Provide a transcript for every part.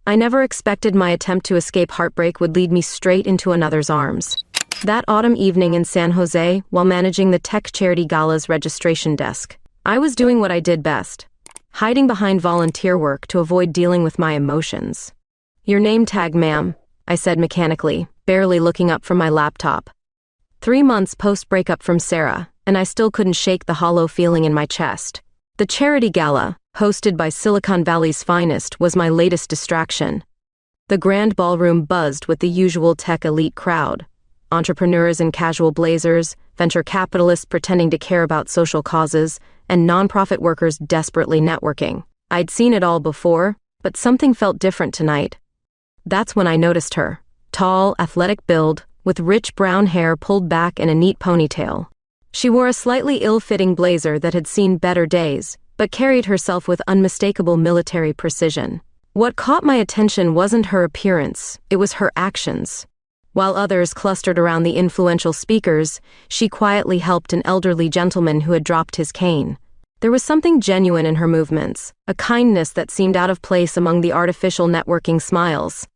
I never expected my attempt to escape heartbreak would lead me straight into another's arms. That autumn evening in San Jose, while managing the Tech Charity Gala's registration desk, I was doing what I did best, hiding behind volunteer work to avoid dealing with my emotions. "Your name tag, ma'am," I said mechanically, barely looking up from my laptop. 3 months post-breakup from Sarah, and I still couldn't shake the hollow feeling in my chest. The Charity Gala, hosted by Silicon Valley's finest, was my latest distraction. The grand ballroom buzzed with the usual tech elite crowd. Entrepreneurs in casual blazers, venture capitalists pretending to care about social causes, and nonprofit workers desperately networking. I'd seen it all before, but something felt different tonight. That's when I noticed her. Tall, athletic build, with rich brown hair pulled back in a neat ponytail. She wore a slightly ill-fitting blazer that had seen better days, but carried herself with unmistakable military precision. What caught my attention wasn't her appearance, it was her actions. While others clustered around the influential speakers, she quietly helped an elderly gentleman who had dropped his cane. There was something genuine in her movements, a kindness that seemed out of place among the artificial networking smiles.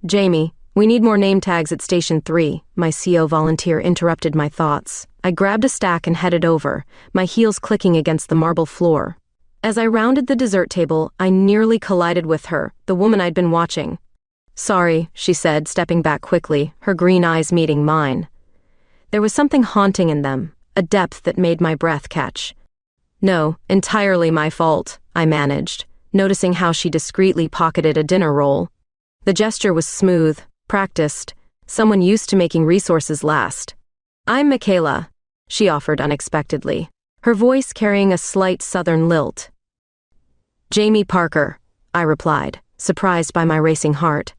"Jamie, we need more name tags at Station 3, my CO volunteer interrupted my thoughts. I grabbed a stack and headed over, my heels clicking against the marble floor. As I rounded the dessert table, I nearly collided with her, the woman I'd been watching. "Sorry," she said, stepping back quickly, her green eyes meeting mine. There was something haunting in them, a depth that made my breath catch. "No, entirely my fault," I managed, noticing how she discreetly pocketed a dinner roll. The gesture was smooth, practiced, someone used to making resources last. "I'm Michaela," she offered unexpectedly, her voice carrying a slight southern lilt. "Jamie Parker," I replied, surprised by my racing heart.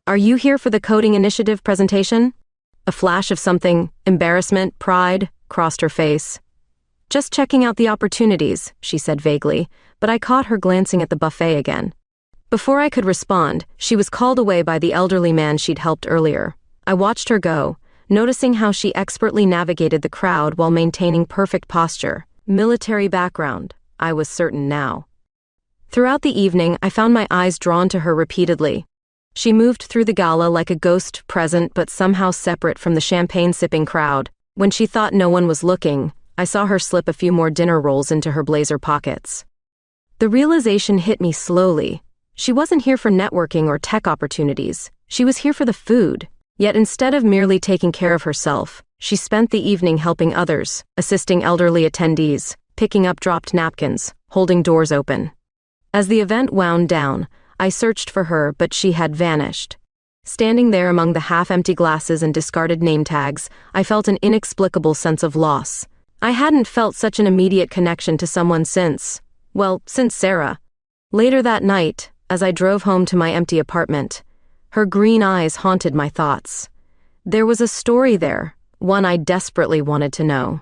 "Are you here for the coding initiative presentation?" A flash of something, embarrassment, pride, crossed her face. "Just checking out the opportunities," she said vaguely, but I caught her glancing at the buffet again. Before I could respond, she was called away by the elderly man she'd helped earlier. I watched her go, noticing how she expertly navigated the crowd while maintaining perfect posture. Military background, I was certain now. Throughout the evening, I found my eyes drawn to her repeatedly. She moved through the gala like a ghost present but somehow separate from the champagne-sipping crowd. When she thought no one was looking, I saw her slip a few more dinner rolls into her blazer pockets. The realization hit me slowly. She wasn't here for networking or tech opportunities. She was here for the food. Yet instead of merely taking care of herself, she spent the evening helping others, assisting elderly attendees, picking up dropped napkins, holding doors open. As the event wound down, I searched for her, but she had vanished. Standing there among the half-empty glasses and discarded name tags, I felt an inexplicable sense of loss. I hadn't felt such an immediate connection to someone since Sarah. Later that night, as I drove home to my empty apartment, her green eyes haunted my thoughts. There was a story there, one I desperately wanted to know.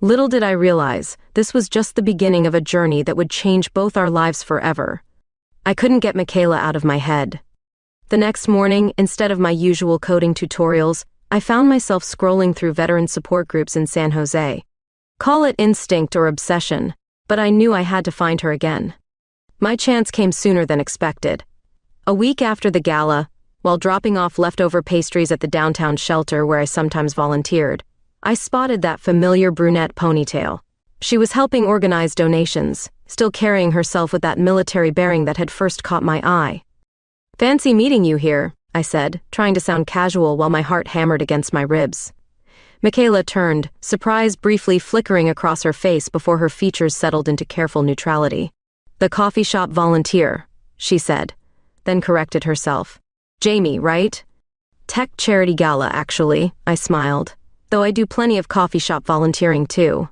Little did I realize, this was just the beginning of a journey that would change both our lives forever. I couldn't get Michaela out of my head. The next morning, instead of my usual coding tutorials, I found myself scrolling through veteran support groups in San Jose. Call it instinct or obsession, but I knew I had to find her again. My chance came sooner than expected. A week after the gala, while dropping off leftover pastries at the downtown shelter where I sometimes volunteered, I spotted that familiar brunette ponytail. She was helping organize donations, still carrying herself with that military bearing that had first caught my eye. "Fancy meeting you here," I said, trying to sound casual while my heart hammered against my ribs. Michaela turned, surprise briefly flickering across her face before her features settled into careful neutrality. "The coffee shop volunteer," she said, then corrected herself. "Jamie, right?" "Tech Charity Gala, actually," I smiled, "though I do plenty of coffee shop volunteering too."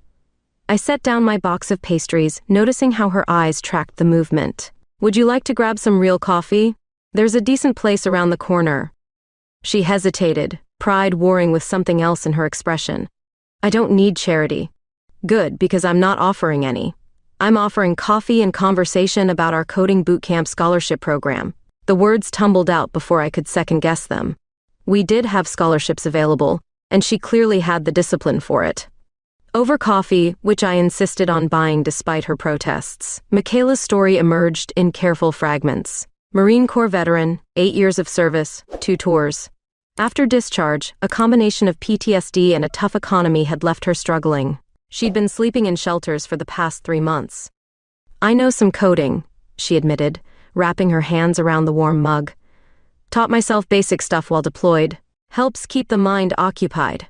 I set down my box of pastries, noticing how her eyes tracked the movement. "Would you like to grab some real coffee? There's a decent place around the corner." She hesitated, pride warring with something else in her expression. "I don't need charity." "Good, because I'm not offering any. I'm offering coffee and conversation about our coding bootcamp scholarship program." The words tumbled out before I could second-guess them. We did have scholarships available, and she clearly had the discipline for it. Over coffee, which I insisted on buying despite her protests, Michaela's story emerged in careful fragments. Marine Corps veteran, 8 years of service, 2 tours. After discharge, a combination of PTSD and a tough economy had left her struggling. She'd been sleeping in shelters for the past 3 months. I know some coding, she admitted, wrapping her hands around the warm mug. Taught myself basic stuff while deployed. Helps keep the mind occupied.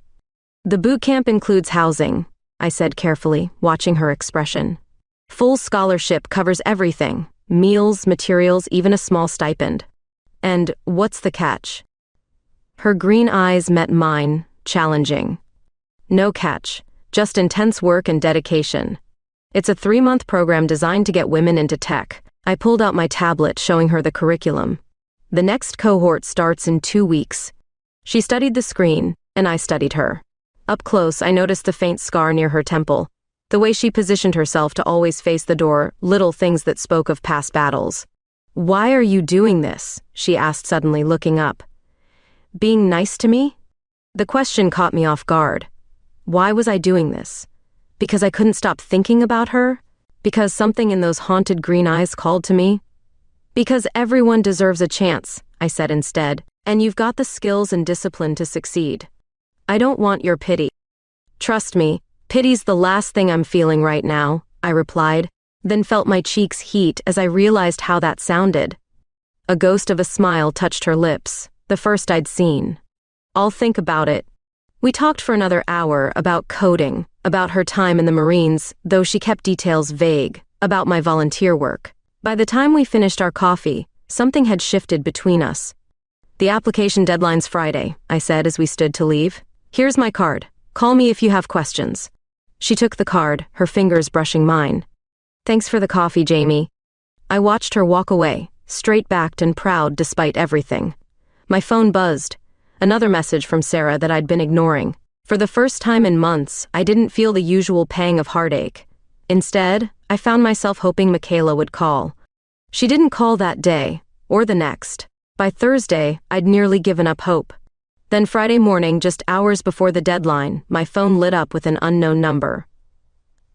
The boot camp includes housing, I said carefully, watching her expression. Full scholarship covers everything. Meals, materials, even a small stipend. And what's the catch? Her green eyes met mine, challenging. No catch, just intense work and dedication. It's a 3-month program designed to get women into tech. I pulled out my tablet, showing her the curriculum. The next cohort starts in 2 weeks. She studied the screen, and I studied her. Up close, I noticed the faint scar near her temple. The way she positioned herself to always face the door, little things that spoke of past battles. Why are you doing this? She asked suddenly, looking up. Being nice to me? The question caught me off guard. Why was I doing this? Because I couldn't stop thinking about her? Because something in those haunted green eyes called to me? Because everyone deserves a chance, I said instead, and you've got the skills and discipline to succeed. I don't want your pity. Trust me, pity's the last thing I'm feeling right now, I replied, then felt my cheeks heat as I realized how that sounded. A ghost of a smile touched her lips, the first I'd seen. I'll think about it. We talked for another hour about coding, about her time in the Marines, though she kept details vague, about my volunteer work. By the time we finished our coffee, something had shifted between us. The application deadline's Friday, I said as we stood to leave. Here's my card. Call me if you have questions. She took the card, her fingers brushing mine. Thanks for the coffee, Jamie. I watched her walk away, straight-backed and proud despite everything. My phone buzzed. Another message from Sarah that I'd been ignoring. For the first time in months, I didn't feel the usual pang of heartache. Instead, I found myself hoping Michaela would call. She didn't call that day, or the next. By Thursday, I'd nearly given up hope. Then Friday morning, just hours before the deadline, my phone lit up with an unknown number.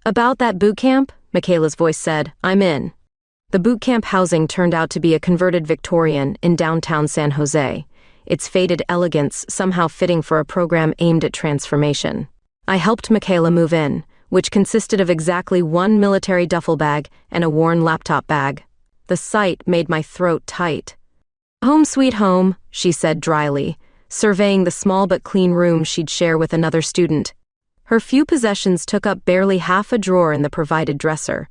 About that boot camp, Michaela's voice said, I'm in. The boot camp housing turned out to be a converted Victorian in downtown San Jose, its faded elegance somehow fitting for a program aimed at transformation. I helped Michaela move in, which consisted of exactly 1 military duffel bag and a worn laptop bag. The sight made my throat tight. Home sweet home, she said dryly, surveying the small but clean room she'd share with another student. Her few possessions took up barely half a drawer in the provided dresser.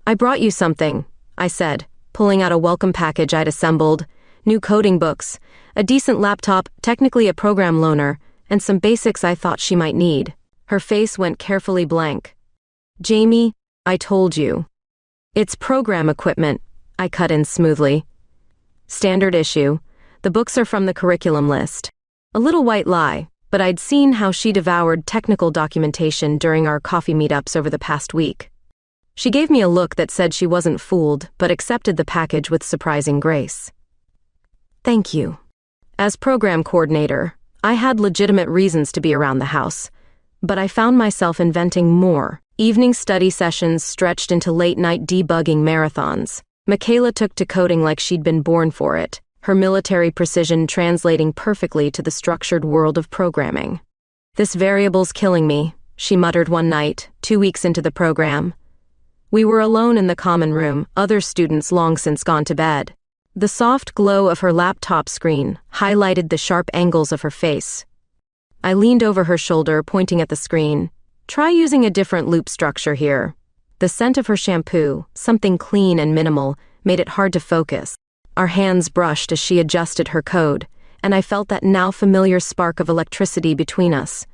I brought you something, I said, pulling out a welcome package I'd assembled, new coding books, a decent laptop, technically a program loaner, and some basics I thought she might need. Her face went carefully blank. Jamie, I told you. It's program equipment, I cut in smoothly. Standard issue. The books are from the curriculum list. A little white lie, but I'd seen how she devoured technical documentation during our coffee meetups over the past week. She gave me a look that said she wasn't fooled, but accepted the package with surprising grace. Thank you. As program coordinator, I had legitimate reasons to be around the house, but I found myself inventing more. Evening study sessions stretched into late-night debugging marathons. Michaela took to coding like she'd been born for it, her military precision translating perfectly to the structured world of programming. This variable's killing me, she muttered one night, 2 weeks into the program. We were alone in the common room, other students long since gone to bed. The soft glow of her laptop screen highlighted the sharp angles of her face. I leaned over her shoulder, pointing at the screen. Try using a different loop structure here. The scent of her shampoo, something clean and minimal, made it hard to focus. Our hands brushed as she adjusted her code, and I felt that now familiar spark of electricity between us.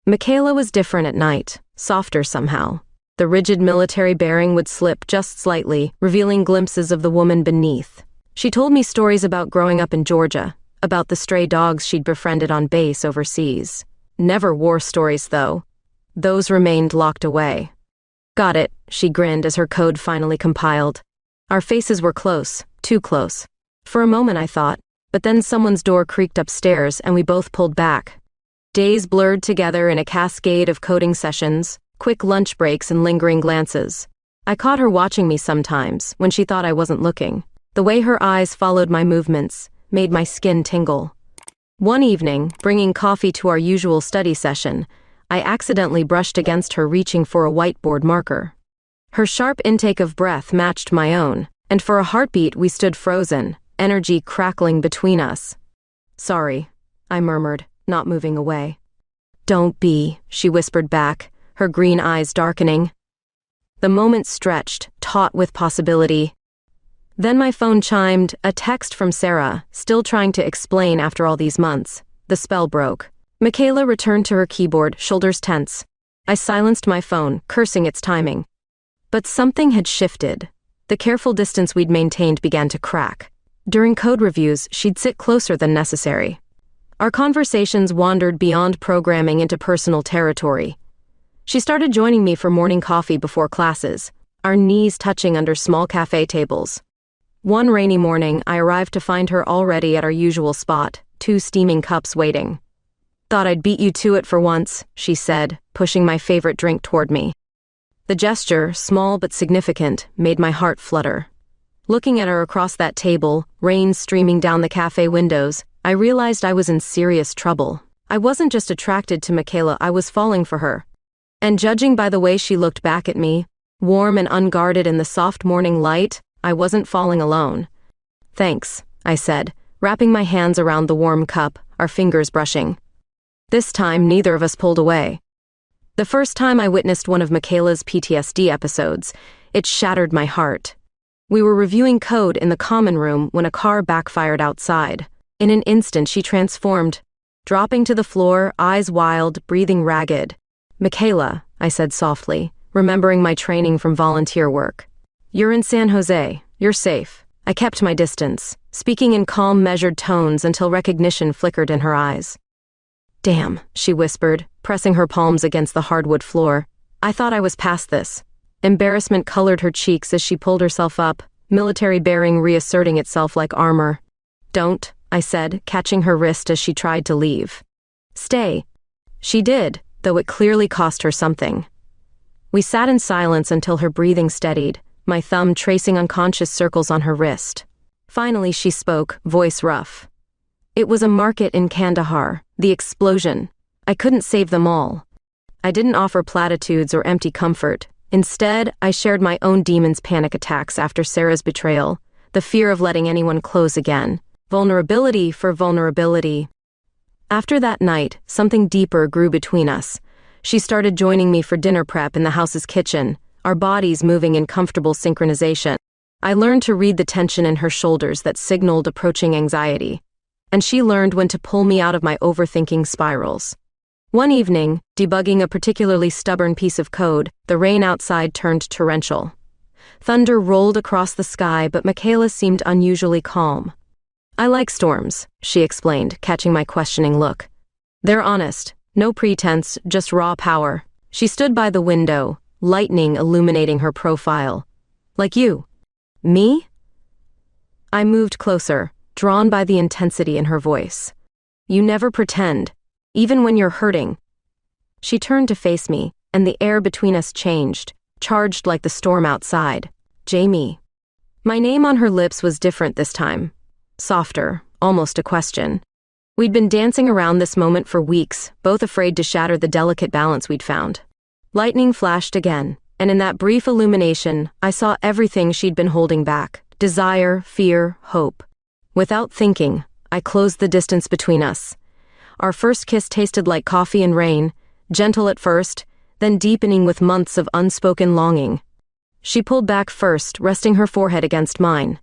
Michaela was different at night, softer somehow. The rigid military bearing would slip just slightly, revealing glimpses of the woman beneath. She told me stories about growing up in Georgia, about the stray dogs she'd befriended on base overseas. Never war stories, though. Those remained locked away. Got it, she grinned as her code finally compiled. Our faces were close, too close. For a moment I thought, but then someone's door creaked upstairs and we both pulled back. Days blurred together in a cascade of coding sessions, quick lunch breaks and lingering glances. I caught her watching me sometimes, when she thought I wasn't looking. The way her eyes followed my movements made my skin tingle. One evening, bringing coffee to our usual study session, I accidentally brushed against her, reaching for a whiteboard marker. Her sharp intake of breath matched my own, and for a heartbeat we stood frozen, energy crackling between us. "Sorry," I murmured, not moving away. "Don't be," she whispered back, her green eyes darkening. The moment stretched, taut with possibility. Then my phone chimed, a text from Sarah, still trying to explain after all these months. The spell broke. Michaela returned to her keyboard, shoulders tense. I silenced my phone, cursing its timing. But something had shifted. The careful distance we'd maintained began to crack. During code reviews, she'd sit closer than necessary. Our conversations wandered beyond programming into personal territory. She started joining me for morning coffee before classes, our knees touching under small cafe tables. One rainy morning, I arrived to find her already at our usual spot, 2 steaming cups waiting. "Thought I'd beat you to it for once," she said, pushing my favorite drink toward me. The gesture, small but significant, made my heart flutter. Looking at her across that table, rain streaming down the cafe windows, I realized I was in serious trouble. I wasn't just attracted to Michaela, I was falling for her. And judging by the way she looked back at me, warm and unguarded in the soft morning light, I wasn't falling alone. "Thanks," I said, wrapping my hands around the warm cup, our fingers brushing. This time, neither of us pulled away. The first time I witnessed one of Michaela's PTSD episodes, it shattered my heart. We were reviewing code in the common room when a car backfired outside. In an instant, she transformed, dropping to the floor, eyes wild, breathing ragged. "Michaela," I said softly, remembering my training from volunteer work. "You're in San Jose. You're safe." I kept my distance, speaking in calm, measured tones until recognition flickered in her eyes. "Damn," she whispered, pressing her palms against the hardwood floor. I thought I was past this. Embarrassment colored her cheeks as she pulled herself up, military bearing reasserting itself like armor. "Don't," I said, catching her wrist as she tried to leave. "Stay." She did, though it clearly cost her something. We sat in silence until her breathing steadied, my thumb tracing unconscious circles on her wrist. Finally she spoke, voice rough. "It was a market in Kandahar, the explosion. I couldn't save them all." I didn't offer platitudes or empty comfort. Instead, I shared my own demons' panic attacks after Sarah's betrayal, the fear of letting anyone close again, vulnerability for vulnerability. After that night, something deeper grew between us. She started joining me for dinner prep in the house's kitchen, our bodies moving in comfortable synchronization. I learned to read the tension in her shoulders that signaled approaching anxiety, and she learned when to pull me out of my overthinking spirals. One evening, debugging a particularly stubborn piece of code, the rain outside turned torrential. Thunder rolled across the sky, but Michaela seemed unusually calm. "I like storms," she explained, catching my questioning look. "They're honest, no pretense, just raw power." She stood by the window, lightning illuminating her profile. "Like you." "Me?" I moved closer, drawn by the intensity in her voice. "You never pretend, even when you're hurting." She turned to face me, and the air between us changed, charged like the storm outside. "Jamie." My name on her lips was different this time. Softer, almost a question. We'd been dancing around this moment for weeks, both afraid to shatter the delicate balance we'd found. Lightning flashed again, and in that brief illumination, I saw everything she'd been holding back: desire, fear, hope. Without thinking, I closed the distance between us. Our first kiss tasted like coffee and rain, gentle at first, then deepening with months of unspoken longing. She pulled back first, resting her forehead against mine.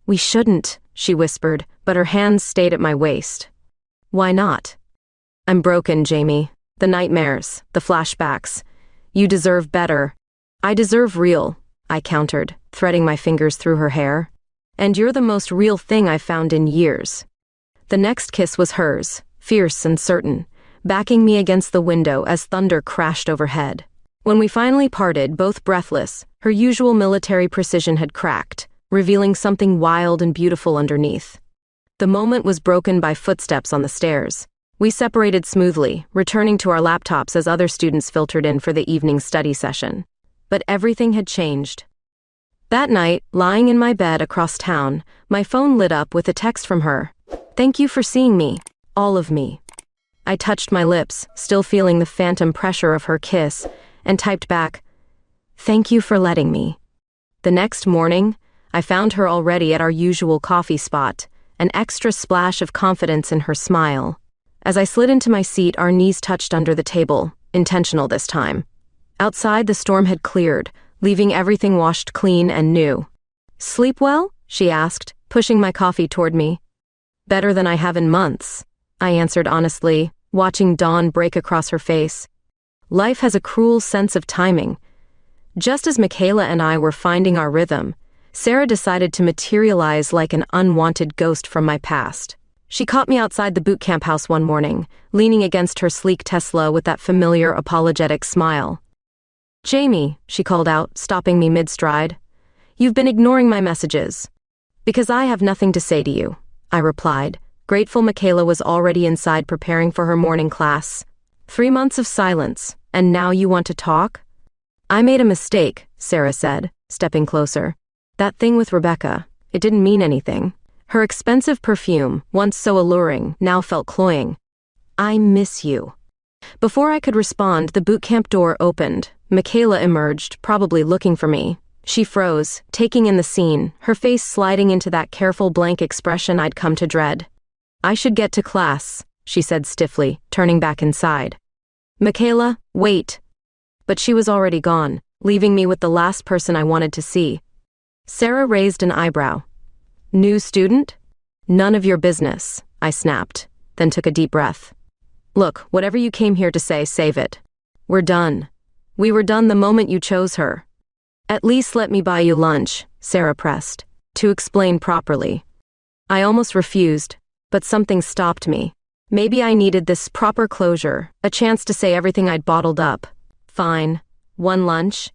"We shouldn't," she whispered, but her hands stayed at my waist. "Why not?" "I'm broken, Jamie. The nightmares, the flashbacks. You deserve better." "I deserve real," I countered, threading my fingers through her hair. "And you're the most real thing I've found in years." The next kiss was hers, fierce and certain, backing me against the window as thunder crashed overhead. When we finally parted, both breathless, her usual military precision had cracked, revealing something wild and beautiful underneath. The moment was broken by footsteps on the stairs. We separated smoothly, returning to our laptops as other students filtered in for the evening study session. But everything had changed. That night, lying in my bed across town, my phone lit up with a text from her. "Thank you for seeing me. All of me." I touched my lips, still feeling the phantom pressure of her kiss, and typed back, "Thank you for letting me." The next morning, I found her already at our usual coffee spot, an extra splash of confidence in her smile. As I slid into my seat, our knees touched under the table, intentional this time. Outside, the storm had cleared, leaving everything washed clean and new. "Sleep well?" she asked, pushing my coffee toward me. "Better than I have in months," I answered honestly, watching dawn break across her face. Life has a cruel sense of timing. Just as Michaela and I were finding our rhythm, Sarah decided to materialize like an unwanted ghost from my past. She caught me outside the boot camp house one morning, leaning against her sleek Tesla with that familiar apologetic smile. "Jamie," she called out, stopping me mid-stride, "you've been ignoring my messages." "Because I have nothing to say to you," I replied, grateful Michaela was already inside preparing for her morning class. 3 months of silence, and now you want to talk? "I made a mistake," Sarah said, stepping closer. "That thing with Rebecca, it didn't mean anything." Her expensive perfume, once so alluring, now felt cloying. "I miss you." Before I could respond, the boot camp door opened. Michaela emerged, probably looking for me. She froze, taking in the scene, her face sliding into that careful blank expression I'd come to dread. "I should get to class," she said stiffly, turning back inside. "Michaela, wait." But she was already gone, leaving me with the last person I wanted to see. Sarah raised an eyebrow. "New student?" "None of your business," I snapped, then took a deep breath. "Look, whatever you came here to say, save it. We're done. We were done the moment you chose her." "At least let me buy you lunch," Sarah pressed, to explain properly. I almost refused, but something stopped me. Maybe I needed this proper closure, a chance to say everything I'd bottled up. Fine. One lunch?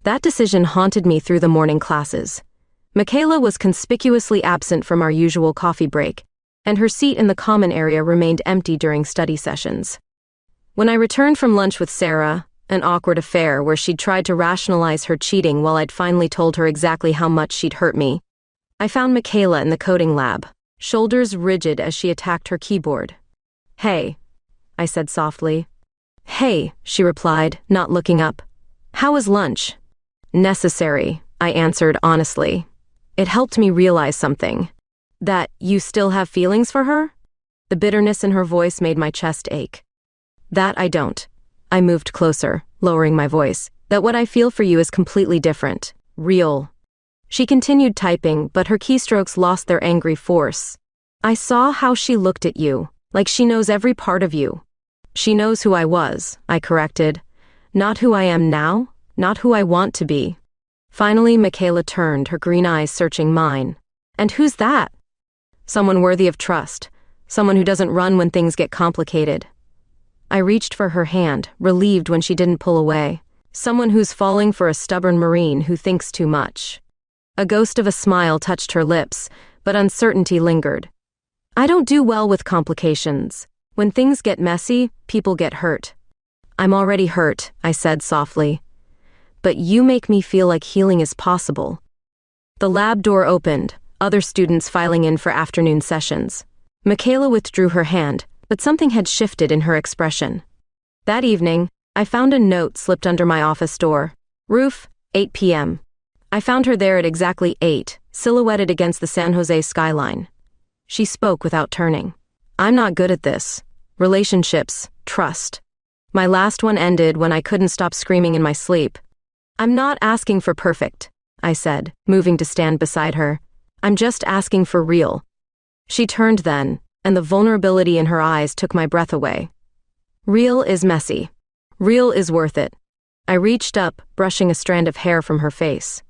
That decision haunted me through the morning classes. Michaela was conspicuously absent from our usual coffee break, and her seat in the common area remained empty during study sessions. When I returned from lunch with Sarah, an awkward affair where she'd tried to rationalize her cheating while I'd finally told her exactly how much she'd hurt me, I found Michaela in the coding lab, shoulders rigid as she attacked her keyboard. "Hey," I said softly. "Hey," she replied, not looking up. "How was lunch?" "Necessary," I answered honestly. It helped me realize something. That you still have feelings for her? The bitterness in her voice made my chest ache. "That I don't." I moved closer, lowering my voice. "That what I feel for you is completely different. Real." She continued typing, but her keystrokes lost their angry force. "I saw how she looked at you, like she knows every part of you." "She knows who I was," I corrected. "Not who I am now, not who I want to be." Finally, Michaela turned, her green eyes searching mine. "And who's that?" "Someone worthy of trust. Someone who doesn't run when things get complicated." I reached for her hand, relieved when she didn't pull away. "Someone who's falling for a stubborn Marine who thinks too much." A ghost of a smile touched her lips, but uncertainty lingered. "I don't do well with complications. When things get messy, people get hurt." "I'm already hurt," I said softly. "But you make me feel like healing is possible." The lab door opened, other students filing in for afternoon sessions. Michaela withdrew her hand, but something had shifted in her expression. That evening, I found a note slipped under my office door. "Roof, 8 p.m. I found her there at exactly 8, silhouetted against the San Jose skyline. She spoke without turning. "I'm not good at this. Relationships, trust. My last one ended when I couldn't stop screaming in my sleep." "I'm not asking for perfect," I said, moving to stand beside her. "I'm just asking for real." She turned then, and the vulnerability in her eyes took my breath away. "Real is messy. Real is worth it." I reached up, brushing a strand of hair from her face.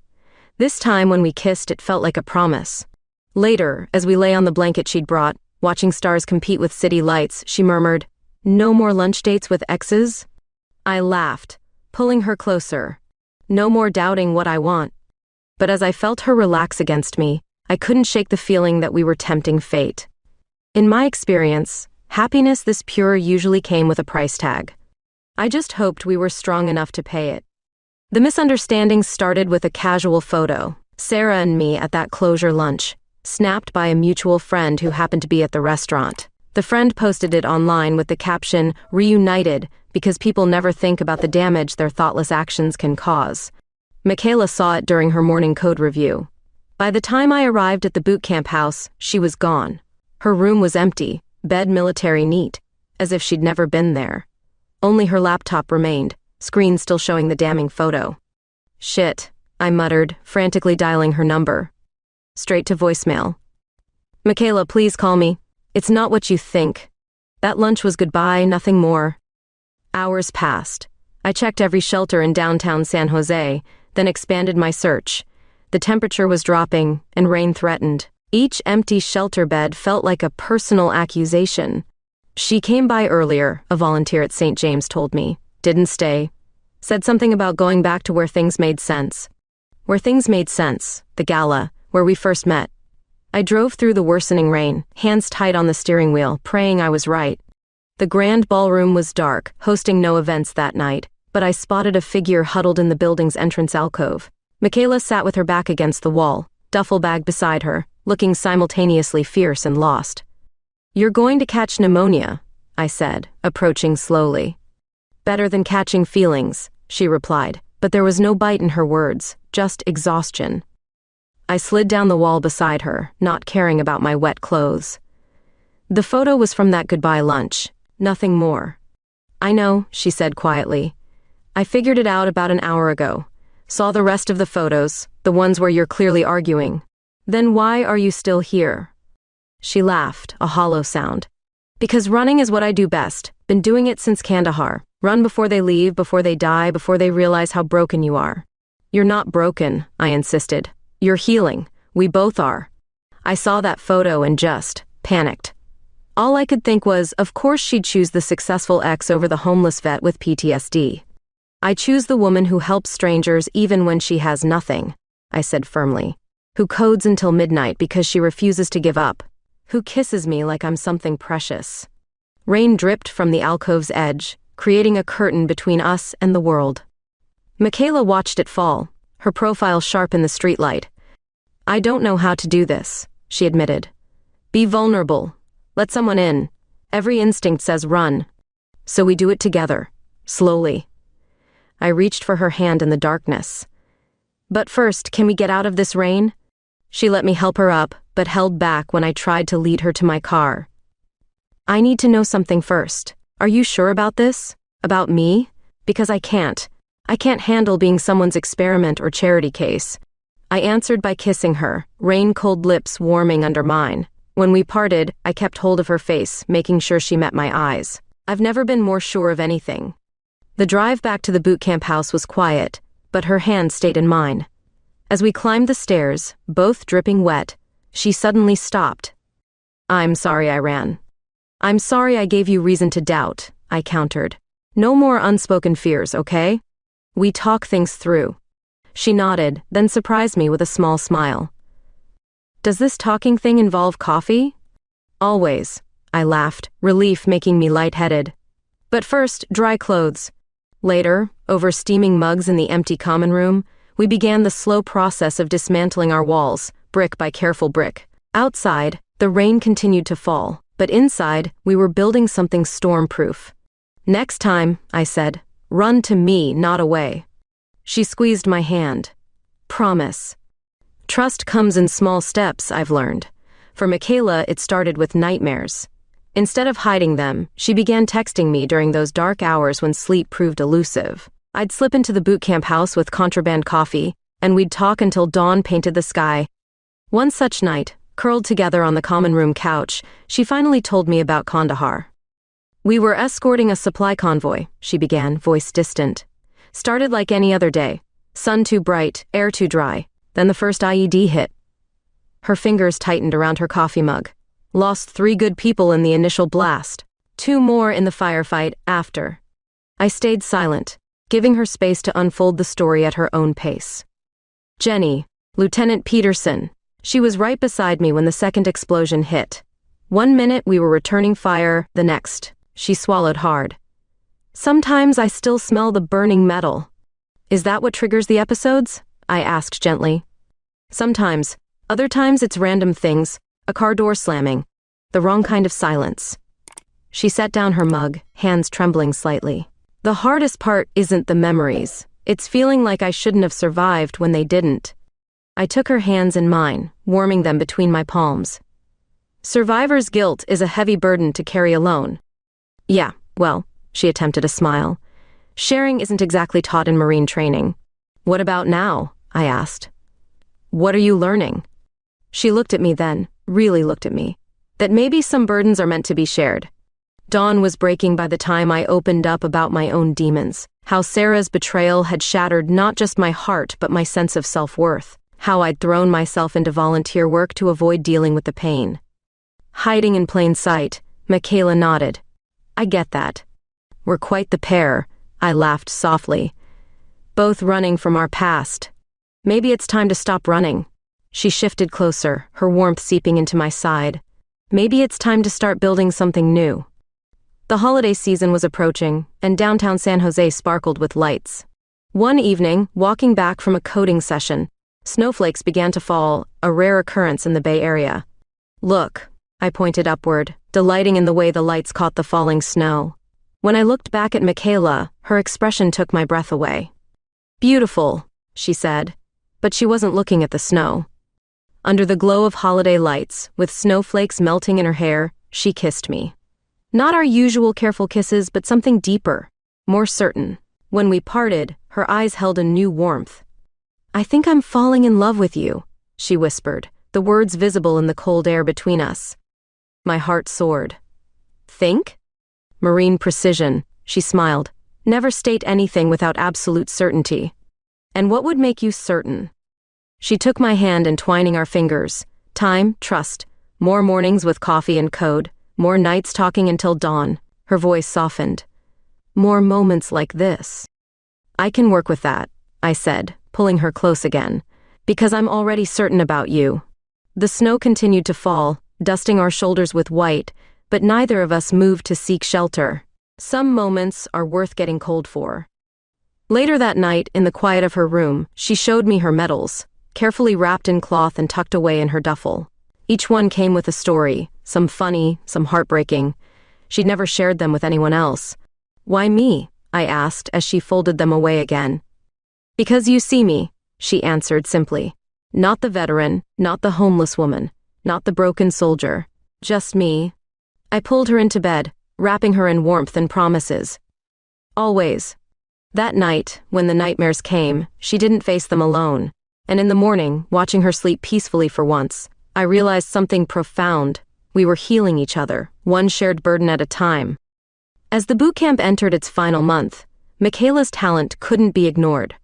This time when we kissed, it felt like a promise. Later, as we lay on the blanket she'd brought, watching stars compete with city lights, she murmured, "No more lunch dates with exes?" I laughed, pulling her closer. "No more doubting what I want." But as I felt her relax against me, I couldn't shake the feeling that we were tempting fate. In my experience, happiness this pure usually came with a price tag. I just hoped we were strong enough to pay it. The misunderstanding started with a casual photo, Sarah and me at that closure lunch, snapped by a mutual friend who happened to be at the restaurant. The friend posted it online with the caption, "Reunited, because people never think about the damage their thoughtless actions can cause." Michaela saw it during her morning code review. By the time I arrived at the boot camp house, she was gone. Her room was empty, bed military neat, as if she'd never been there. Only her laptop remained, screen still showing the damning photo. "Shit," I muttered, frantically dialing her number. Straight to voicemail. "Michaela, please call me. It's not what you think. That lunch was goodbye, nothing more." Hours passed. I checked every shelter in downtown San Jose, then expanded my search. The temperature was dropping, and rain threatened. Each empty shelter bed felt like a personal accusation. "She came by earlier," a volunteer at St. James told me. "Didn't stay. Said something about going back to where things made sense." Where things made sense, the gala, where we first met. I drove through the worsening rain, hands tight on the steering wheel, praying I was right. The grand ballroom was dark, hosting no events that night, but I spotted a figure huddled in the building's entrance alcove. Michaela sat with her back against the wall, duffel bag beside her, looking simultaneously fierce and lost. "You're going to catch pneumonia," I said, approaching slowly. "Better than catching feelings," she replied, but there was no bite in her words, just exhaustion. I slid down the wall beside her, not caring about my wet clothes. "The photo was from that goodbye lunch, nothing more." "I know," she said quietly. "I figured it out about an hour ago. Saw the rest of the photos, the ones where you're clearly arguing. Then why are you still here?" She laughed, a hollow sound. "Because running is what I do best. Been doing it since Kandahar. Run before they leave, before they die, before they realize how broken you are." "You're not broken," I insisted. "You're healing. We both are." I saw that photo and just panicked. All I could think was, of course she'd choose the successful ex over the homeless vet with PTSD. "I choose the woman who helps strangers even when she has nothing," I said firmly. "Who codes until midnight because she refuses to give up. Who kisses me like I'm something precious." Rain dripped from the alcove's edge, creating a curtain between us and the world. Michaela watched it fall, her profile sharp in the streetlight. "I don't know how to do this," she admitted. "Be vulnerable. Let someone in. Every instinct says run. So we do it together, slowly." I reached for her hand in the darkness. "But first, can we get out of this rain?" She let me help her up, but held back when I tried to lead her to my car. "I need to know something first. Are you sure about this? About me? Because I can't. I can't handle being someone's experiment or charity case." I answered by kissing her, rain-cold lips warming under mine. When we parted, I kept hold of her face, making sure she met my eyes. I've never been more sure of anything. The drive back to the boot camp house was quiet, but her hand stayed in mine. As we climbed the stairs, both dripping wet, she suddenly stopped. "I'm sorry I ran. I'm sorry I gave you reason to doubt," I countered. "No more unspoken fears, okay? We talk things through." She nodded, then surprised me with a small smile. "Does this talking thing involve coffee?" "Always," I laughed, relief making me lightheaded. "But first, dry clothes." Later, over steaming mugs in the empty common room, we began the slow process of dismantling our walls, brick by careful brick. Outside, the rain continued to fall, but inside, we were building something storm-proof. "Next time," I said, "run to me, not away." She squeezed my hand. "Promise." Trust comes in small steps, I've learned. For Michaela, it started with nightmares. Instead of hiding them, she began texting me during those dark hours when sleep proved elusive. I'd slip into the boot camp house with contraband coffee, and we'd talk until dawn painted the sky. One such night, curled together on the common room couch, she finally told me about Kandahar. "We were escorting a supply convoy," she began, voice distant. "Started like any other day. Sun too bright, air too dry. Then the first IED hit." Her fingers tightened around her coffee mug. "Lost 3 good people in the initial blast. 2 more in the firefight after." I stayed silent, giving her space to unfold the story at her own pace. "Jenny, Lieutenant Peterson. She was right beside me when the second explosion hit. 1 minute we were returning fire, the next." She swallowed hard. "Sometimes I still smell the burning metal." "Is that what triggers the episodes?" I asked gently. Sometimes. Other times it's random things, a car door slamming, the wrong kind of silence. She set down her mug, hands trembling slightly. The hardest part isn't the memories. It's feeling like I shouldn't have survived when they didn't. I took her hands in mine, warming them between my palms. Survivor's guilt is a heavy burden to carry alone. Yeah, well, she attempted a smile. Sharing isn't exactly taught in Marine training. What about now? I asked. What are you learning? She looked at me then, really looked at me. That maybe some burdens are meant to be shared. Dawn was breaking by the time I opened up about my own demons. How Sarah's betrayal had shattered not just my heart but my sense of self-worth. How I'd thrown myself into volunteer work to avoid dealing with the pain. Hiding in plain sight, Michaela nodded. I get that. We're quite the pair, I laughed softly. Both running from our past. Maybe it's time to stop running. She shifted closer, her warmth seeping into my side. Maybe it's time to start building something new. The holiday season was approaching, and downtown San Jose sparkled with lights. One evening, walking back from a coding session, snowflakes began to fall, a rare occurrence in the Bay Area. Look, I pointed upward, delighting in the way the lights caught the falling snow. When I looked back at Michaela, her expression took my breath away. Beautiful, she said, but she wasn't looking at the snow. Under the glow of holiday lights, with snowflakes melting in her hair, she kissed me. Not our usual careful kisses, but something deeper, more certain. When we parted, her eyes held a new warmth. I think I'm falling in love with you, she whispered, the words visible in the cold air between us. My heart soared. Think? Marine precision, she smiled. Never state anything without absolute certainty. And what would make you certain? She took my hand, entwining our fingers. Time, trust, more mornings with coffee and code, more nights talking until dawn. Her voice softened. More moments like this. I can work with that, I said, pulling her close again, because I'm already certain about you. The snow continued to fall, dusting our shoulders with white, but neither of us moved to seek shelter. Some moments are worth getting cold for. Later that night, in the quiet of her room, she showed me her medals, carefully wrapped in cloth and tucked away in her duffel. Each one came with a story, some funny, some heartbreaking. She'd never shared them with anyone else. Why me? I asked as she folded them away again. Because you see me, she answered simply. Not the veteran, not the homeless woman, not the broken soldier. Just me. I pulled her into bed, wrapping her in warmth and promises. Always. That night, when the nightmares came, she didn't face them alone. And in the morning, watching her sleep peacefully for once, I realized something profound. We were healing each other, one shared burden at a time. As the boot camp entered its final month, Michaela's talent couldn't be ignored.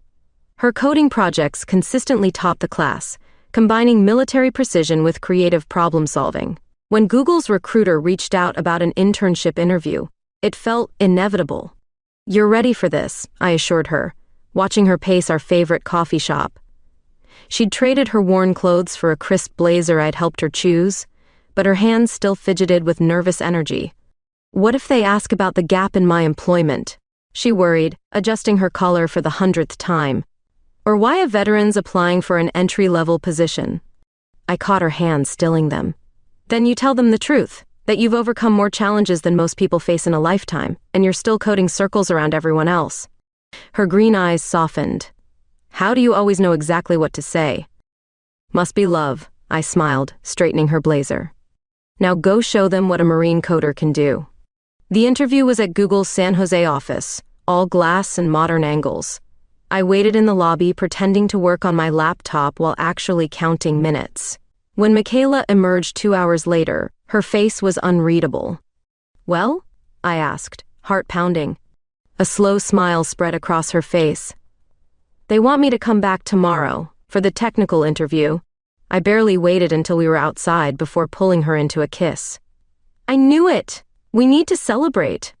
Her coding projects consistently topped the class, combining military precision with creative problem-solving. When Google's recruiter reached out about an internship interview, it felt inevitable. You're ready for this, I assured her, watching her pace our favorite coffee shop. She'd traded her worn clothes for a crisp blazer I'd helped her choose, but her hands still fidgeted with nervous energy. What if they ask about the gap in my employment? She worried, adjusting her collar for the 100th time. Or why a veteran's applying for an entry-level position? I caught her hands, stilling them. Then you tell them the truth, that you've overcome more challenges than most people face in a lifetime, and you're still coding circles around everyone else. Her green eyes softened. How do you always know exactly what to say? Must be love, I smiled, straightening her blazer. Now go show them what a Marine coder can do. The interview was at Google's San Jose office, all glass and modern angles. I waited in the lobby, pretending to work on my laptop while actually counting minutes. When Michaela emerged 2 hours later, her face was unreadable. Well? I asked, heart pounding. A slow smile spread across her face. They want me to come back tomorrow, for the technical interview. I barely waited until we were outside before pulling her into a kiss. I knew it! We need to celebrate.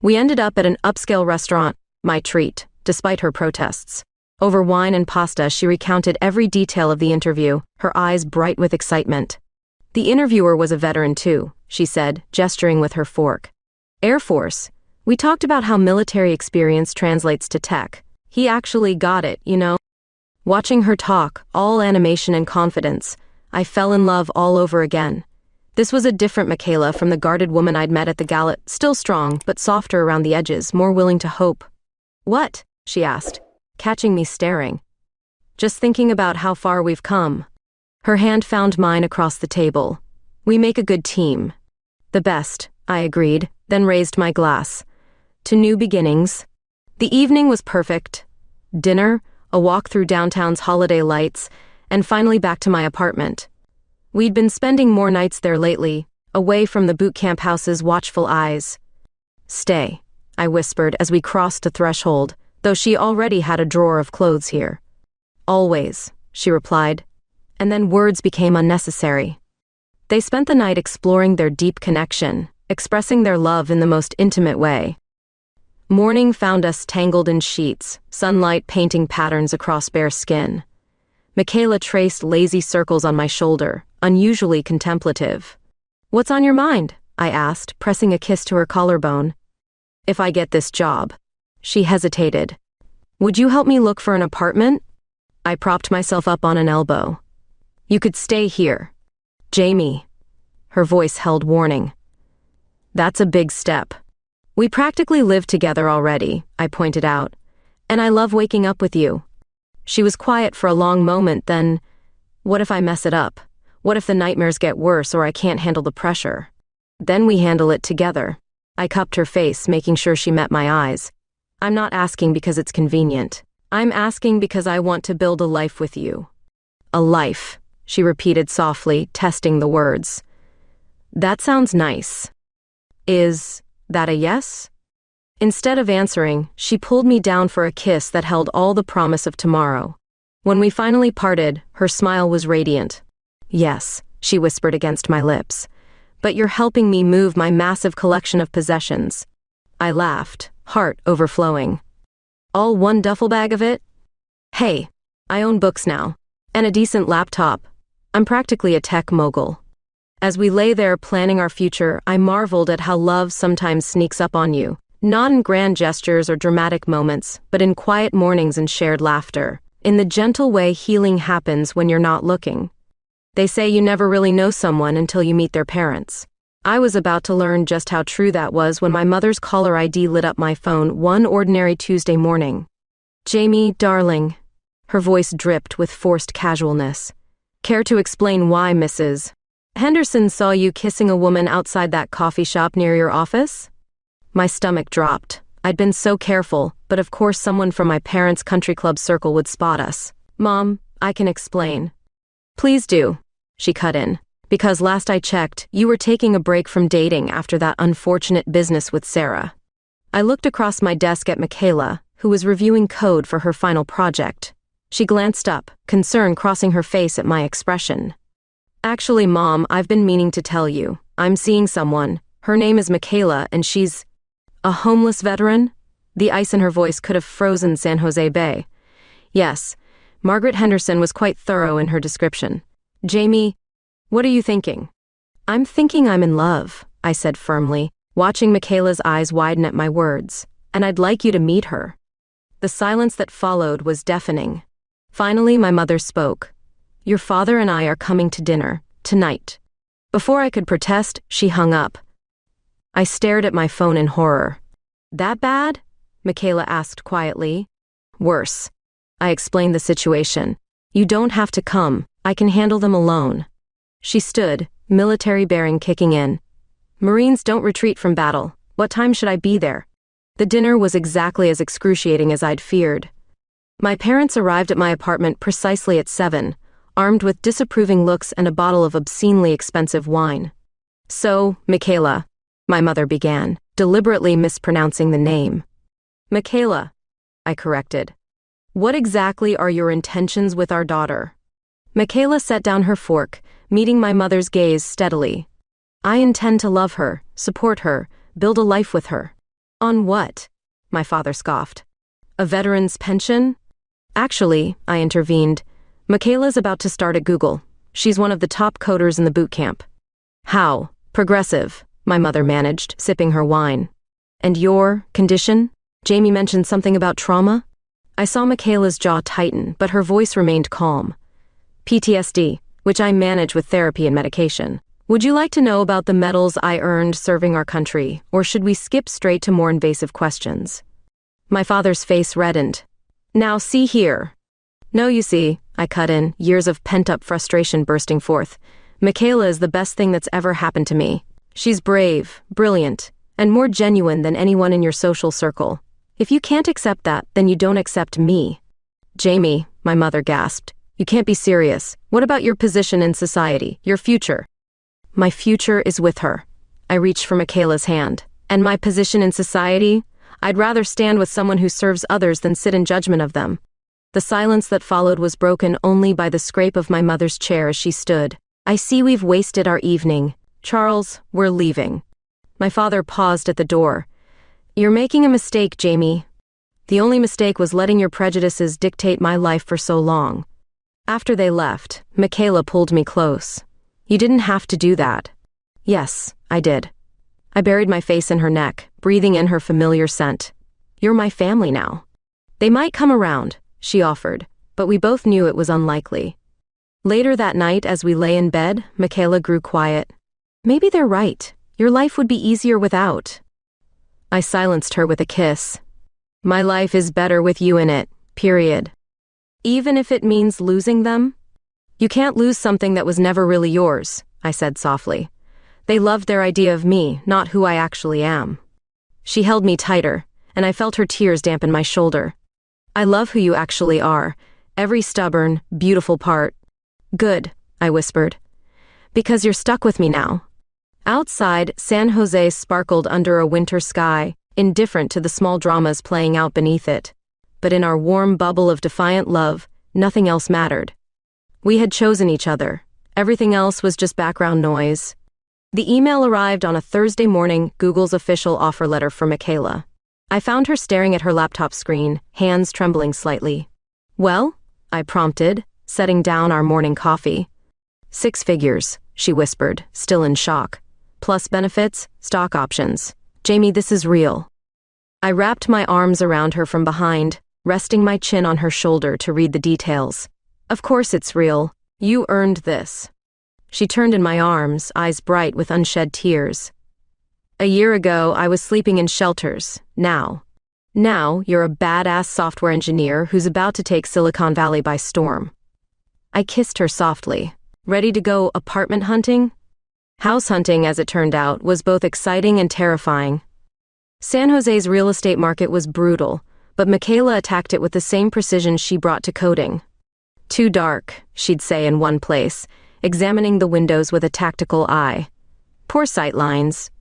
We ended up at an upscale restaurant, my treat, despite her protests. Over wine and pasta, she recounted every detail of the interview, her eyes bright with excitement. The interviewer was a veteran too, she said, gesturing with her fork. Air Force. We talked about how military experience translates to tech. He actually got it, you know. Watching her talk, all animation and confidence, I fell in love all over again. This was a different Michaela from the guarded woman I'd met at the gala, still strong, but softer around the edges, more willing to hope. "What?" she asked, catching me staring. "Just thinking about how far we've come." Her hand found mine across the table. "We make a good team." "The best," I agreed, then raised my glass. To new beginnings. The evening was perfect. Dinner, a walk through downtown's holiday lights, and finally back to my apartment. We'd been spending more nights there lately, away from the boot camp house's watchful eyes. "Stay," I whispered as we crossed the threshold, though she already had a drawer of clothes here. "Always," she replied, and then words became unnecessary. They spent the night exploring their deep connection, expressing their love in the most intimate way. Morning found us tangled in sheets, sunlight painting patterns across bare skin. Michaela traced lazy circles on my shoulder, unusually contemplative. "What's on your mind?" I asked, pressing a kiss to her collarbone. "If I get this job." She hesitated. "Would you help me look for an apartment?" I propped myself up on an elbow. "You could stay here." "Jamie." Her voice held warning. "That's a big step." "We practically live together already," I pointed out. "And I love waking up with you." She was quiet for a long moment, then, "What if I mess it up? What if the nightmares get worse or I can't handle the pressure?" "Then we handle it together." I cupped her face, making sure she met my eyes. "I'm not asking because it's convenient. I'm asking because I want to build a life with you." "A life," she repeated softly, testing the words. "That sounds nice. Is that a yes?" Instead of answering, she pulled me down for a kiss that held all the promise of tomorrow. When we finally parted, her smile was radiant. "Yes," she whispered against my lips. "But you're helping me move my massive collection of possessions." I laughed, heart overflowing. "All one duffel bag of it?" "Hey, I own books now. And a decent laptop. I'm practically a tech mogul." As we lay there planning our future, I marveled at how love sometimes sneaks up on you, not in grand gestures or dramatic moments, but in quiet mornings and shared laughter, in the gentle way healing happens when you're not looking. They say you never really know someone until you meet their parents. I was about to learn just how true that was when my mother's caller ID lit up my phone one ordinary Tuesday morning. "Jamie, darling." Her voice dripped with forced casualness. "Care to explain why, Mrs. Henderson saw you kissing a woman outside that coffee shop near your office?" My stomach dropped. I'd been so careful, but of course someone from my parents' country club circle would spot us. "Mom, I can explain." "Please do," she cut in. "Because last I checked, you were taking a break from dating after that unfortunate business with Sarah." I looked across my desk at Michaela, who was reviewing code for her final project. She glanced up, concern crossing her face at my expression. "Actually, Mom, I've been meaning to tell you. I'm seeing someone. Her name is Michaela, and she's a homeless veteran?" The ice in her voice could have frozen San Jose Bay. "Yes, Margaret Henderson was quite thorough in her description." "Jamie, what are you thinking?" "I'm thinking I'm in love," I said firmly, watching Michaela's eyes widen at my words. "And I'd like you to meet her." The silence that followed was deafening. Finally, my mother spoke. "Your father and I are coming to dinner, tonight." Before I could protest, she hung up. I stared at my phone in horror. "That bad?" Michaela asked quietly. "Worse." I explained the situation. "You don't have to come. I can handle them alone." She stood, military bearing kicking in. "Marines don't retreat from battle. What time should I be there?" The dinner was exactly as excruciating as I'd feared. My parents arrived at my apartment precisely at 7, armed with disapproving looks and a bottle of obscenely expensive wine. "So, Michaela," my mother began, deliberately mispronouncing the name. "Michaela," I corrected. "What exactly are your intentions with our daughter?" Michaela set down her fork, meeting my mother's gaze steadily. "I intend to love her, support her, build a life with her." "On what?" my father scoffed. "A veteran's pension?" "Actually," I intervened, "Michaela's about to start at Google. She's one of the top coders in the boot camp." "How? Progressive," my mother managed, sipping her wine. "And your condition?" Jamie mentioned something about trauma. I saw Michaela's jaw tighten, but her voice remained calm. PTSD, which I manage with therapy and medication. Would you like to know about the medals I earned serving our country, or should we skip straight to more invasive questions? My father's face reddened. Now see here. No, you see, I cut in, years of pent-up frustration bursting forth. Michaela is the best thing that's ever happened to me. She's brave, brilliant, and more genuine than anyone in your social circle. If you can't accept that, then you don't accept me. Jamie, my mother gasped. You can't be serious. What about your position in society, your future? My future is with her. I reached for Michaela's hand. And my position in society? I'd rather stand with someone who serves others than sit in judgment of them. The silence that followed was broken only by the scrape of my mother's chair as she stood. I see we've wasted our evening. Charles, we're leaving. My father paused at the door. You're making a mistake, Jamie. The only mistake was letting your prejudices dictate my life for so long. After they left, Michaela pulled me close. You didn't have to do that. Yes, I did. I buried my face in her neck, breathing in her familiar scent. You're my family now. They might come around, she offered, but we both knew it was unlikely. Later that night, as we lay in bed, Michaela grew quiet. Maybe they're right. Your life would be easier without. I silenced her with a kiss. My life is better with you in it, period. Even if it means losing them? You can't lose something that was never really yours, I said softly. They loved their idea of me, not who I actually am. She held me tighter, and I felt her tears dampen my shoulder. I love who you actually are, every stubborn, beautiful part. Good, I whispered. Because you're stuck with me now. Outside, San Jose sparkled under a winter sky, indifferent to the small dramas playing out beneath it. But in our warm bubble of defiant love, nothing else mattered. We had chosen each other. Everything else was just background noise. The email arrived on a Thursday morning, Google's official offer letter for Michaela. I found her staring at her laptop screen, hands trembling slightly. Well? I prompted, setting down our morning coffee. 6 figures, she whispered, still in shock. Plus benefits, stock options. Jamie, this is real. I wrapped my arms around her from behind, resting my chin on her shoulder to read the details. Of course it's real. You earned this. She turned in my arms, eyes bright with unshed tears. A year ago, I was sleeping in shelters. Now, you're a badass software engineer who's about to take Silicon Valley by storm. I kissed her softly. Ready to go apartment hunting? House hunting, as it turned out, was both exciting and terrifying. San Jose's real estate market was brutal, but Michaela attacked it with the same precision she brought to coding. Too dark, she'd say in one place, examining the windows with a tactical eye. Poor sightlines.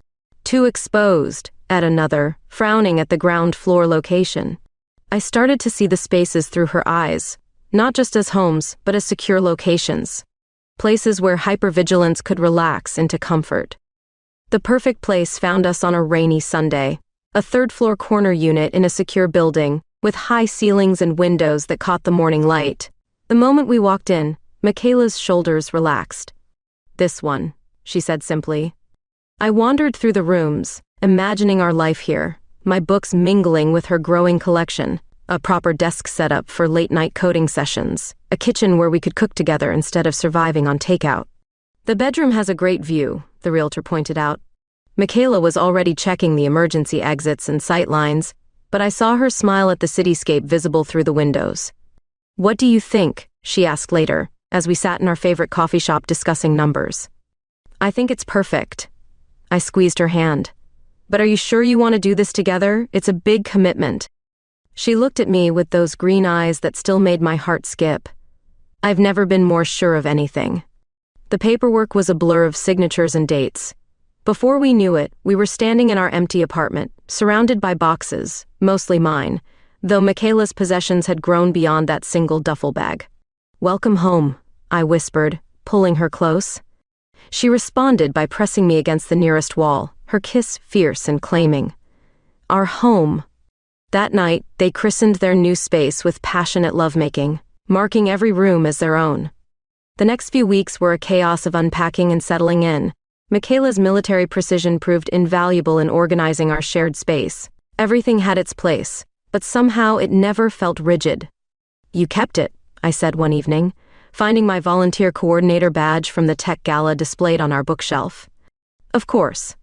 Too exposed, at another, frowning at the ground floor location. I started to see the spaces through her eyes, not just as homes, but as secure locations. Places where hypervigilance could relax into comfort. The perfect place found us on a rainy Sunday, a third-floor corner unit in a secure building, with high ceilings and windows that caught the morning light. The moment we walked in, Michaela's shoulders relaxed. This one, she said simply. I wandered through the rooms, imagining our life here, my books mingling with her growing collection, a proper desk setup for late-night coding sessions, a kitchen where we could cook together instead of surviving on takeout. The bedroom has a great view, the realtor pointed out. Michaela was already checking the emergency exits and sight lines, but I saw her smile at the cityscape visible through the windows. What do you think? She asked later, as we sat in our favorite coffee shop discussing numbers. I think it's perfect. I squeezed her hand. But are you sure you want to do this together? It's a big commitment. She looked at me with those green eyes that still made my heart skip. I've never been more sure of anything. The paperwork was a blur of signatures and dates. Before we knew it, we were standing in our empty apartment, surrounded by boxes, mostly mine, though Michaela's possessions had grown beyond that single duffel bag. Welcome home, I whispered, pulling her close. She responded by pressing me against the nearest wall, her kiss fierce and claiming. Our home. That night, they christened their new space with passionate lovemaking, marking every room as their own. The next few weeks were a chaos of unpacking and settling in. Michaela's military precision proved invaluable in organizing our shared space. Everything had its place. but somehow it never felt rigid. "You kept it," I said one evening, finding my volunteer coordinator badge from the Tech Gala displayed on our bookshelf. "Of course."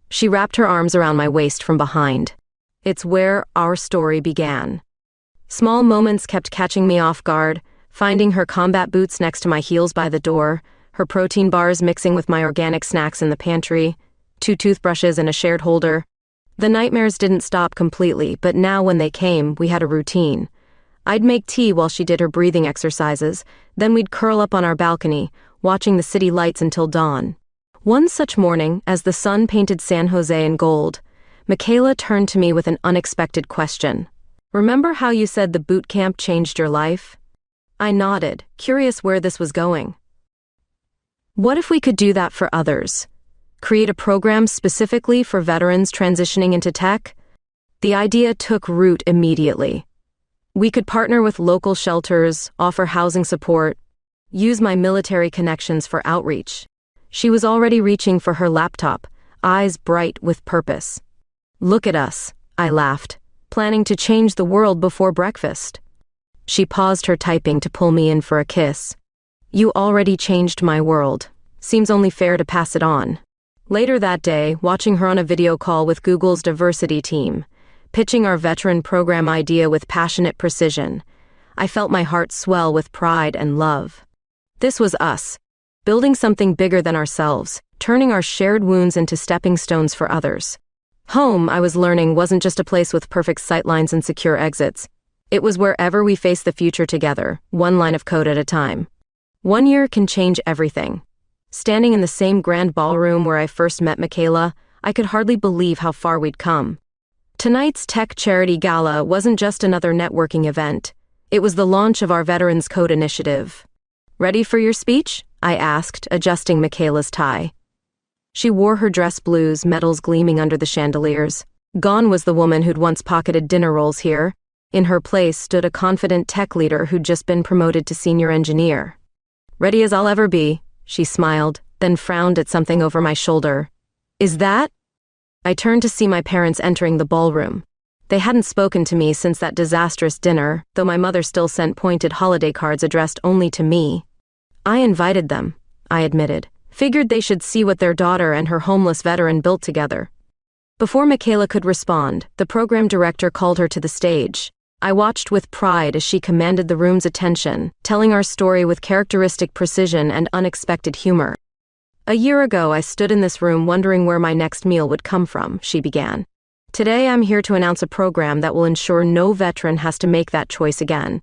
She wrapped her arms around my waist from behind. "It's where our story began." Small moments kept catching me off guard, finding her combat boots next to my heels by the door, her protein bars mixing with my organic snacks in the pantry, 2 toothbrushes in a shared holder. The nightmares didn't stop completely, but now when they came, we had a routine. I'd make tea while she did her breathing exercises, then we'd curl up on our balcony, watching the city lights until dawn. One such morning, as the sun painted San Jose in gold, Michaela turned to me with an unexpected question. "Remember how you said the boot camp changed your life?" I nodded, curious where this was going. "What if we could do that for others? Create a program specifically for veterans transitioning into tech?" The idea took root immediately. We could partner with local shelters, offer housing support, use my military connections for outreach. She was already reaching for her laptop, eyes bright with purpose. "Look at us," I laughed, "planning to change the world before breakfast." She paused her typing to pull me in for a kiss. "You already changed my world. Seems only fair to pass it on." Later that day, watching her on a video call with Google's diversity team, pitching our veteran program idea with passionate precision, I felt my heart swell with pride and love. This was us, building something bigger than ourselves, turning our shared wounds into stepping stones for others. Home, I was learning, wasn't just a place with perfect sightlines and secure exits. It was wherever we face the future together, one line of code at a time. 1 year can change everything. Standing in the same grand ballroom where I first met Michaela, I could hardly believe how far we'd come. Tonight's Tech Charity Gala wasn't just another networking event. It was the launch of our Veterans Code initiative. "Ready for your speech?" I asked, adjusting Michaela's tie. She wore her dress blues, medals gleaming under the chandeliers. Gone was the woman who'd once pocketed dinner rolls here. In her place stood a confident tech leader who'd just been promoted to senior engineer. "Ready as I'll ever be," she smiled, then frowned at something over my shoulder. "Is that?" I turned to see my parents entering the ballroom. They hadn't spoken to me since that disastrous dinner, though my mother still sent pointed holiday cards addressed only to me. "I invited them," I admitted. "Figured they should see what their daughter and her homeless veteran built together." Before Michaela could respond, the program director called her to the stage. I watched with pride as she commanded the room's attention, telling our story with characteristic precision and unexpected humor. "A year ago, I stood in this room wondering where my next meal would come from," she began. "Today, I'm here to announce a program that will ensure no veteran has to make that choice again."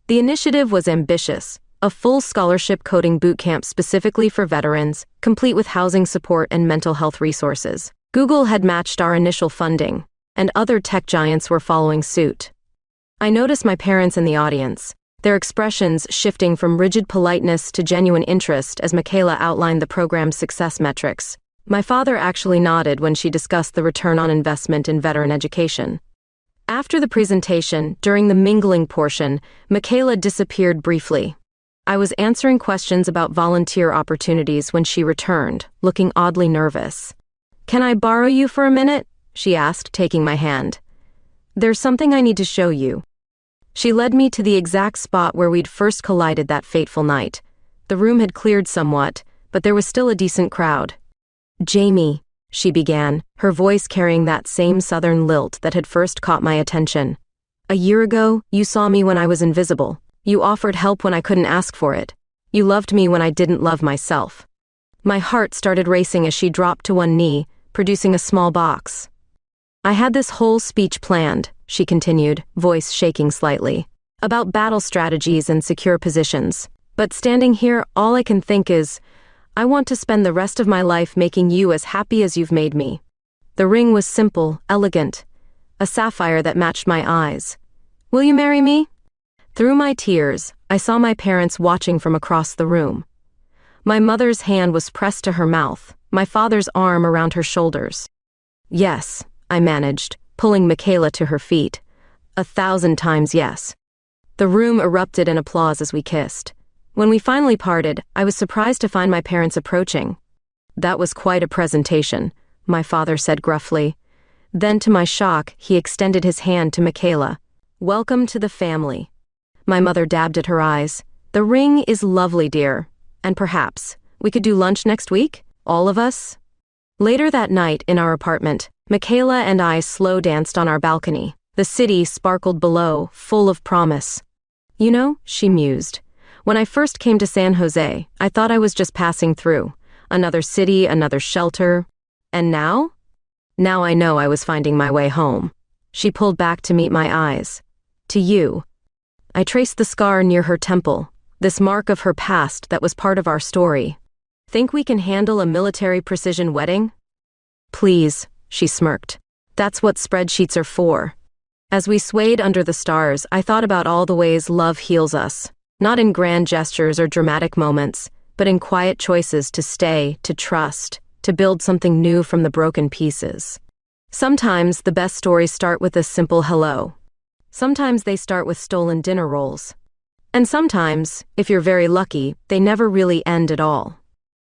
The initiative was ambitious. A full scholarship coding bootcamp specifically for veterans, complete with housing support and mental health resources. Google had matched our initial funding, and other tech giants were following suit. I noticed my parents in the audience, their expressions shifting from rigid politeness to genuine interest as Michaela outlined the program's success metrics. My father actually nodded when she discussed the return on investment in veteran education. After the presentation, during the mingling portion, Michaela disappeared briefly. I was answering questions about volunteer opportunities when she returned, looking oddly nervous. "Can I borrow you for a minute?" she asked, taking my hand. "There's something I need to show you." She led me to the exact spot where we'd first collided that fateful night. The room had cleared somewhat, but there was still a decent crowd. "Jamie," she began, her voice carrying that same southern lilt that had first caught my attention. "A year ago, you saw me when I was invisible. You offered help when I couldn't ask for it. You loved me when I didn't love myself." My heart started racing as she dropped to one knee, producing a small box. "I had this whole speech planned," she continued, voice shaking slightly, "about battle strategies and secure positions. But standing here, all I can think is, I want to spend the rest of my life making you as happy as you've made me." The ring was simple, elegant, a sapphire that matched my eyes. "Will you marry me?" Through my tears, I saw my parents watching from across the room. My mother's hand was pressed to her mouth, my father's arm around her shoulders. "Yes," I managed, pulling Michaela to her feet. 1,000 times yes. The room erupted in applause as we kissed. When we finally parted, I was surprised to find my parents approaching. "That was quite a presentation," my father said gruffly. Then, to my shock, he extended his hand to Michaela. "Welcome to the family." My mother dabbed at her eyes. "The ring is lovely, dear. And perhaps we could do lunch next week? All of us?" Later that night, in our apartment, Michaela and I slow danced on our balcony. The city sparkled below, full of promise. "You know," she mused, "when I first came to San Jose, I thought I was just passing through. Another city, another shelter. And now? Now I know I was finding my way home." She pulled back to meet my eyes. "To you." I traced the scar near her temple, this mark of her past that was part of our story. "Think we can handle a military precision wedding?" "Please," she smirked. "That's what spreadsheets are for." As we swayed under the stars, I thought about all the ways love heals us, not in grand gestures or dramatic moments, but in quiet choices to stay, to trust, to build something new from the broken pieces. Sometimes the best stories start with a simple hello. Sometimes they start with stolen dinner rolls. And sometimes, if you're very lucky, they never really end at all.